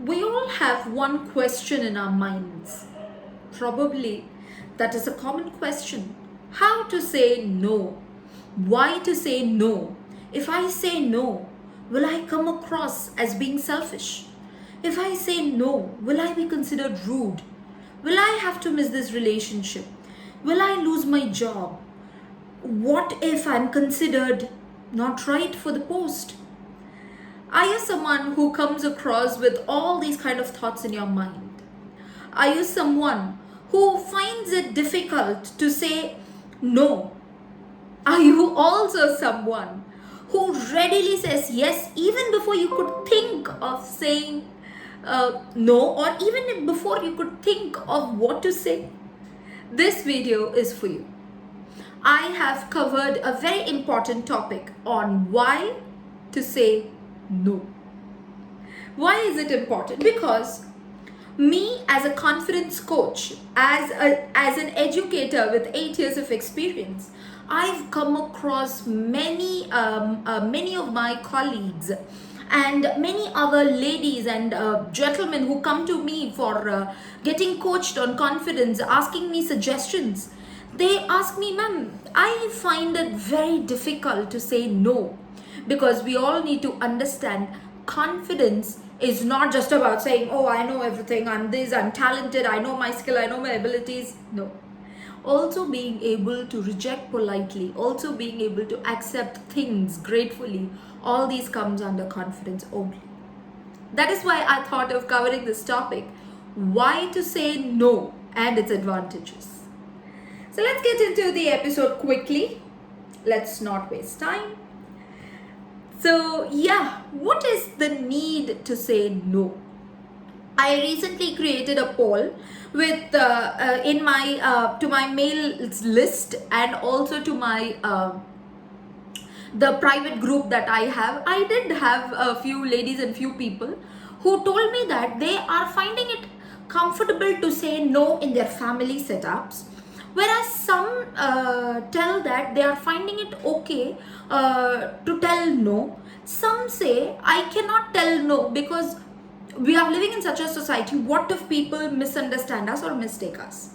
We all have one question in our minds. Probably that is a common question. How to say no? Why to say no? If I say no, will I come across as being selfish? If I say no, will I be considered rude? Will I have to miss this relationship? Will I lose my job? What if I'm considered not right for the post? Are you someone who comes across with all these kind of thoughts in your mind? Are you someone who finds it difficult to say no? Are you also someone who readily says yes even before you could think of saying no, or even before you could think of what to say? This video is for you. I have covered a very important topic on why to say no. Why is it important? Because me as a confidence coach, as an educator with 8 years of experience, I've come across many of my colleagues and many other ladies and gentlemen who come to me for getting coached on confidence, asking me suggestions. They ask me, ma'am, I find it very difficult to say no, because we all need to understand confidence is not just about saying, oh, I know everything, I'm this, I'm talented, I know my skill, I know my abilities. No. Also being able to reject politely, also being able to accept things gratefully, all these comes under confidence only. That is why I thought of covering this topic, why to say no and its advantages. So let's get into the episode quickly. Let's not waste time. So yeah, what is the need to say no? I recently created a poll with in my to my mail list and also to my the private group that I have. I did have a few ladies and few people who told me that they are finding it comfortable to say no in their family setups, whereas some tell that they are finding it okay to tell no. Some say I cannot tell no because we are living in such a society. What if people misunderstand us or mistake us?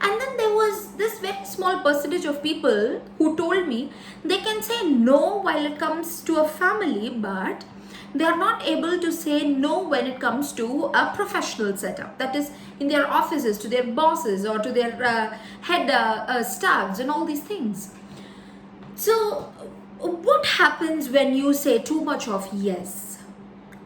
And then there was this very small percentage of people who told me they can say no while it comes to a family, but they are not able to say no when it comes to a professional setup, that is in their offices, to their bosses or to their head staffs and all these things. So what happens when you say too much of yes?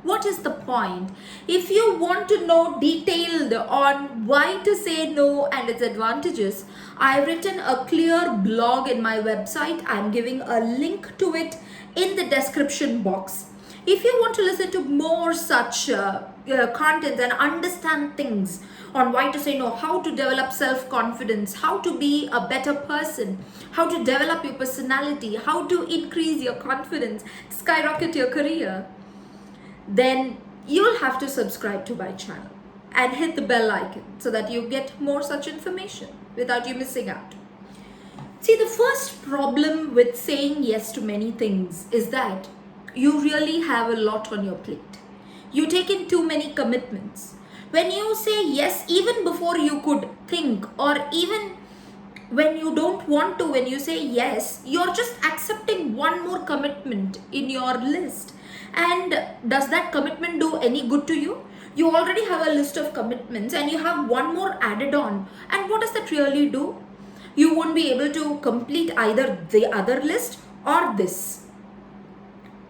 What is the point? If you want to know detailed on why to say no and its advantages, I've written a clear blog in my website. I'm giving a link to it in the description box. If you want to listen to more such content and understand things on why to say no, how to develop self-confidence, how to be a better person, how to develop your personality, how to increase your confidence, skyrocket your career, then you'll have to subscribe to my channel and hit the bell icon so that you get more such information without you missing out. See, the first problem with saying yes to many things is that you really have a lot on your plate. You take in too many commitments. When you say yes, even before you could think, or even when you don't want to, when you say yes, you're just accepting one more commitment in your list. And does that commitment do any good to you? You already have a list of commitments and you have one more added on. And what does that really do? You won't be able to complete either the other list or this.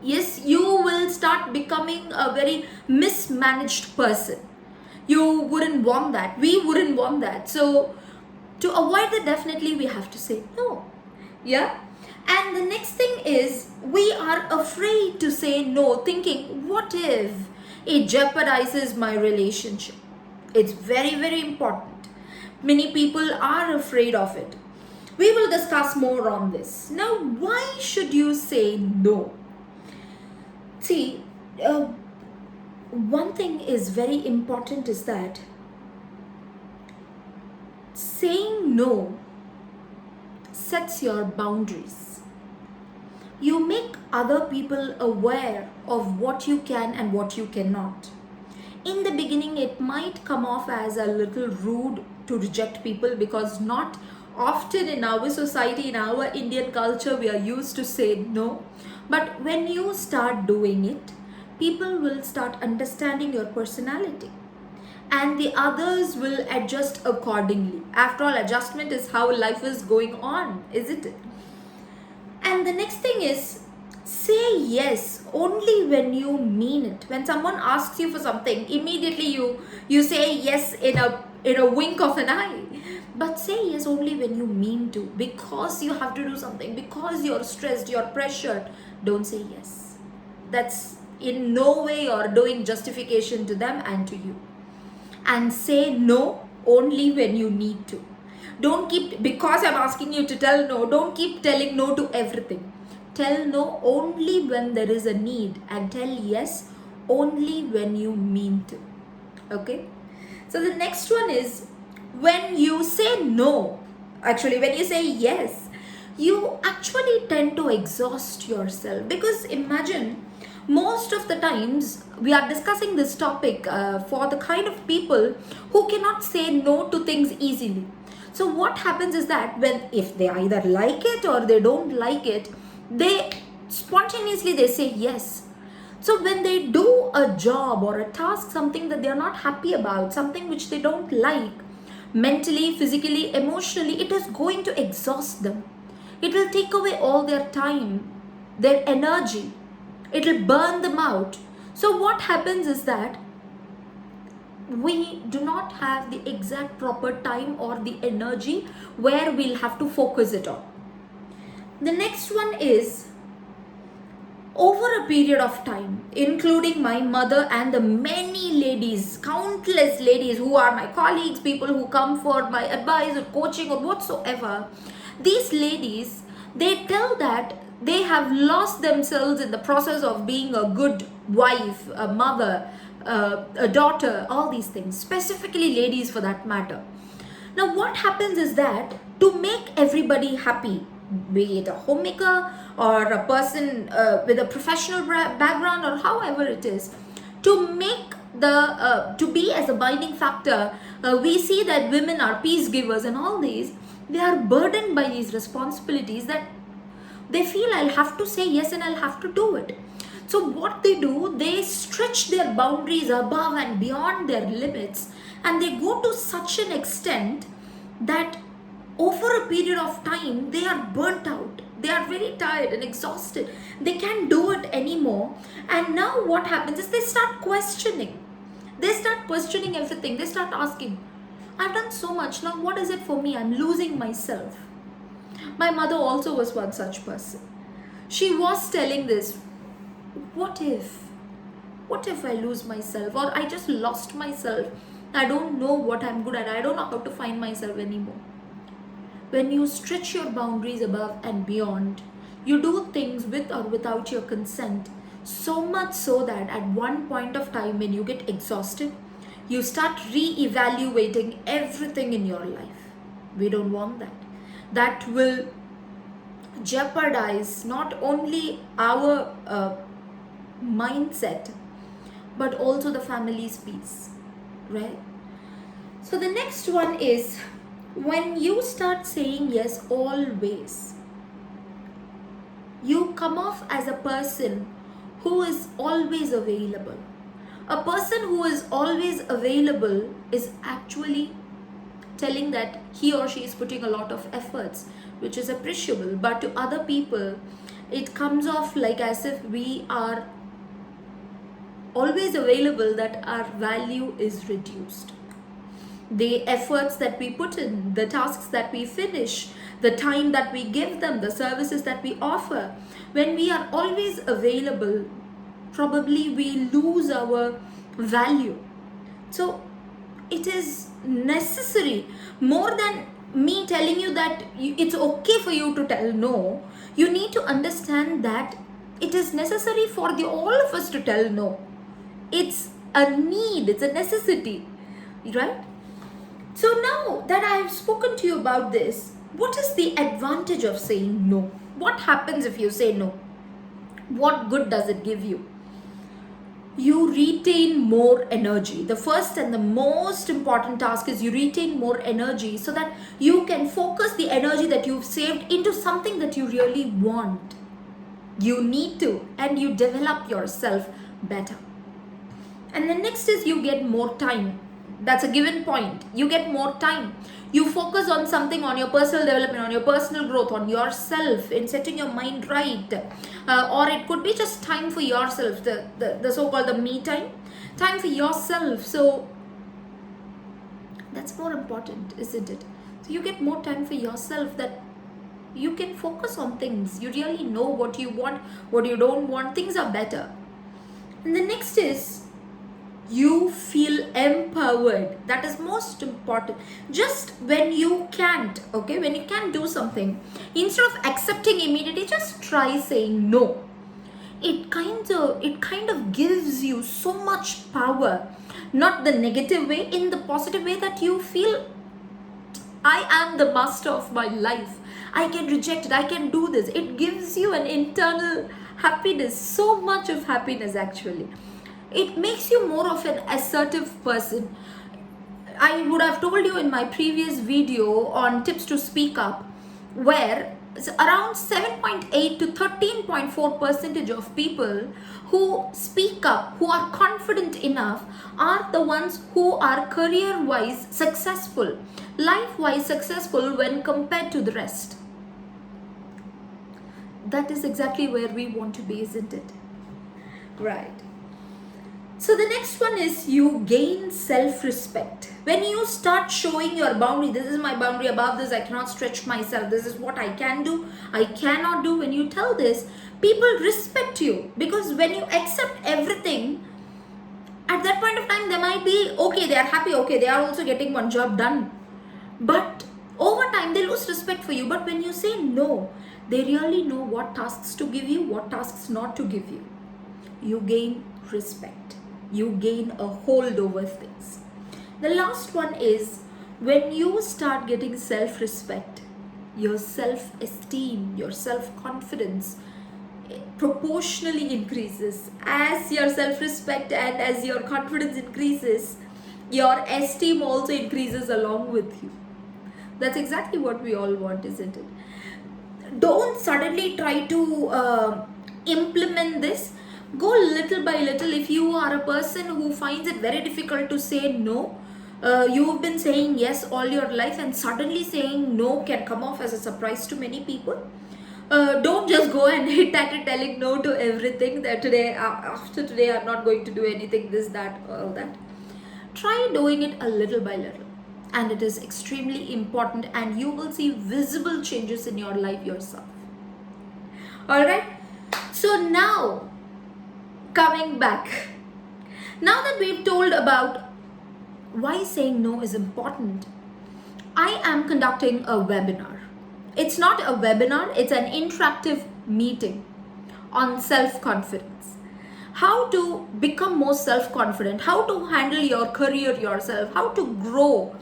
Yes, you will start becoming a very mismanaged person. You wouldn't want that. We wouldn't want that. So to avoid that, definitely we have to say no. Yeah. And the next thing is, we are afraid to say no, thinking, what if it jeopardizes my relationship? It's very, very important. Many people are afraid of it. We will discuss more on this. Now, why should you say no? See, one thing is very important is that saying no sets your boundaries. You make other people aware of what you can and what you cannot. In the beginning, it might come off as a little rude to reject people, because not often in our society, in our Indian culture, we are used to say no. But when you start doing it, people will start understanding your personality, and the others will adjust accordingly. After all, adjustment is how life is going on, isn't it? And the next thing is, say yes only when you mean it. When someone asks you for something, immediately you say yes in a wink of an eye. But say yes only when you mean to, because you have to do something, because you're stressed, you're pressured. Don't say yes. That's in no way you're doing justification to them and to you. And say no only when you need to. Don't keep, because I'm asking you to tell no, don't keep telling no to everything. Tell no only when there is a need, and tell yes only when you mean to. Okay? So the next one is, when you say no, actually, when you say yes, you actually tend to exhaust yourself. Because imagine, most of the times we are discussing this topic for the kind of people who cannot say no to things easily. So what happens is that, when if they either like it or they don't like it, they spontaneously they say yes. So when they do a job or a task, something that they are not happy about, something which they don't like, mentally, physically, emotionally, it is going to exhaust them. It will take away all their time, their energy. It will burn them out. So what happens is that we do not have the exact proper time or the energy where we'll have to focus it on. The next one is, over a period of time, including my mother and the many ladies, countless ladies who are my colleagues, people who come for my advice or coaching or whatsoever, these ladies, they tell that they have lost themselves in the process of being a good wife, a mother, a daughter, all these things, specifically ladies for that matter. Now what happens is that, to make everybody happy, be it a homemaker or a person with a professional background or however it is, to make to be as a binding factor, we see that women are peace givers and all these. They are burdened by these responsibilities that they feel, I'll have to say yes and I'll have to do it. So what they do, they stretch their boundaries above and beyond their limits, and they go to such an extent that over a period of time they are burnt out. They are very tired and exhausted. They can't do it anymore. And now what happens is, they start questioning. They start questioning everything. They start asking, I've done so much, now what is it for me? I'm losing myself. My mother also was one such person. She was telling this, what if I lose myself, or I just lost myself? I don't know what I'm good at. I don't know how to find myself anymore. When you stretch your boundaries above and beyond, you do things with or without your consent, so much so that at one point of time, when you get exhausted, you start re-evaluating everything in your life. We don't want that. That will jeopardize not only our mindset, but also the family's peace, right? So the next one is, when you start saying yes always, you come off as a person who is always available. A person who is always available is actually telling that he or she is putting a lot of efforts, which is appreciable. But to other people, it comes off like as if we are always available, that our value is reduced. The efforts that we put in, the tasks that we finish, the time that we give them, the services that we offer, when we are always available, probably we lose our value. So it is necessary, more than me telling you that it's okay for you to tell no, you need to understand that it is necessary for all of us to tell no. It's a need, it's a necessity, right? So now that I have spoken to you about this, what is the advantage of saying no? What happens if you say no? What good does it give you? you retain more energy. The first and the most important task is you retain more energy so that you can focus the energy that you've saved into something that you really want. You need to, and you develop yourself better. And the next is you get more time. That's a given point. You get more time. You focus on something, on your personal development, on your personal growth, on yourself, in setting your mind right. Or it could be just time for yourself, the so-called the me time for yourself. So that's more important, isn't it? So you get more time for yourself, that you can focus on things. You really know what you want, what you don't want. Things are better. And the next is you feel empowered. That is most important. Just when you can't, okay, when you can't do something, instead of accepting immediately, just try saying no. It kind of gives you so much power, not the negative way, in the positive way, that you feel, I am the master of my life. I can reject it. I can do this. It gives you an internal happiness, so much of happiness actually. It makes you more of an assertive person. I would have told you in my previous video on tips to speak up, where around 7.8 to 13.4% of people who speak up, who are confident enough, are the ones who are career-wise successful, life-wise successful when compared to the rest. That is exactly where we want to be, isn't it? Right. So the next one is you gain self-respect. When you start showing your boundary, this is my boundary, above this I cannot stretch myself, this is what I can do, I cannot do. When you tell this, people respect you, because when you accept everything, at that point of time they might be okay, they are happy, okay, they are also getting one job done. But over time they lose respect for you. But when you say no, they really know what tasks to give you, what tasks not to give you. You gain respect. You gain a hold over things. The last one is when you start getting self-respect, your self-esteem, your self-confidence proportionally increases. As your self-respect and as your confidence increases, your esteem also increases along with you. That's exactly what we all want, isn't it? Don't suddenly try to implement this. Go little by little. If you are a person who finds it very difficult to say no, you've been saying yes all your life, and suddenly saying no can come off as a surprise to many people. Don't just go and hit at it telling no to everything, that today, after today I'm not going to do anything, this, that, all that. Try doing it a little by little, and it is extremely important, and you will see visible changes in your life yourself. Alright, so now coming back, now that we've told about why saying no is important, I am conducting a webinar. It's not a webinar, it's an interactive meeting on self-confidence. How to become more self-confident, how to handle your career yourself, how to grow.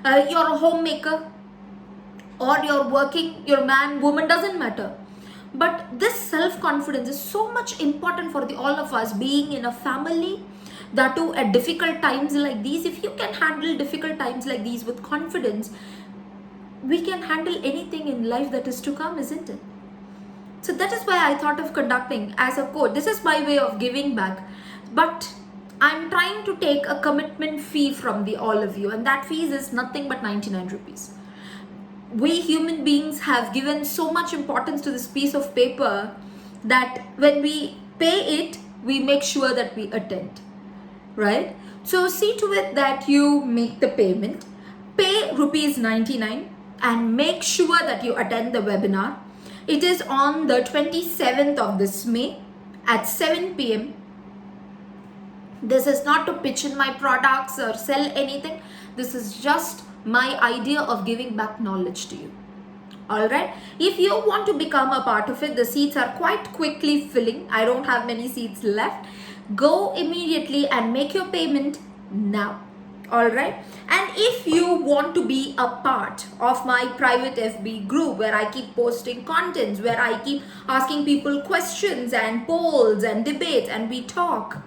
You're a homemaker or you're working, you're man, woman, doesn't matter. But this self-confidence is so much important for all of us, being in a family, that too at difficult times like these. If you can handle difficult times like these with confidence, we can handle anything in life that is to come, isn't it? So that is why I thought of conducting as a coach. This is my way of giving back, but I'm trying to take a commitment fee from all of you, and that fee is nothing but 99 rupees. We human beings have given so much importance to this piece of paper that when we pay it, we make sure that we attend, right? So see to it that you make the payment, pay rupees 99, and make sure that you attend the webinar. It is on the 27th of this May at 7 p.m. This is not to pitch in my products or sell anything. This is just my idea of giving back knowledge to you. Alright, if you want to become a part of it, the seats are quite quickly filling. I don't have many seats left. Go immediately and make your payment now. Alright, and if you want to be a part of my private FB group, where I keep posting contents, where I keep asking people questions and polls and debates, and we talk,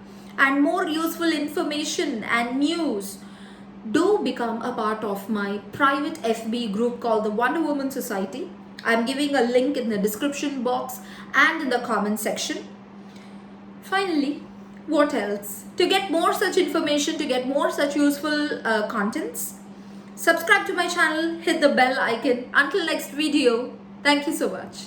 and more useful information and news, do become a part of my private FB group called the Wonder Woman Society. I'm giving a link in the description box and in the comment section. Finally, what else? To get more such information, to get more such useful contents, subscribe to my channel, hit the bell icon. Until next video, thank you so much.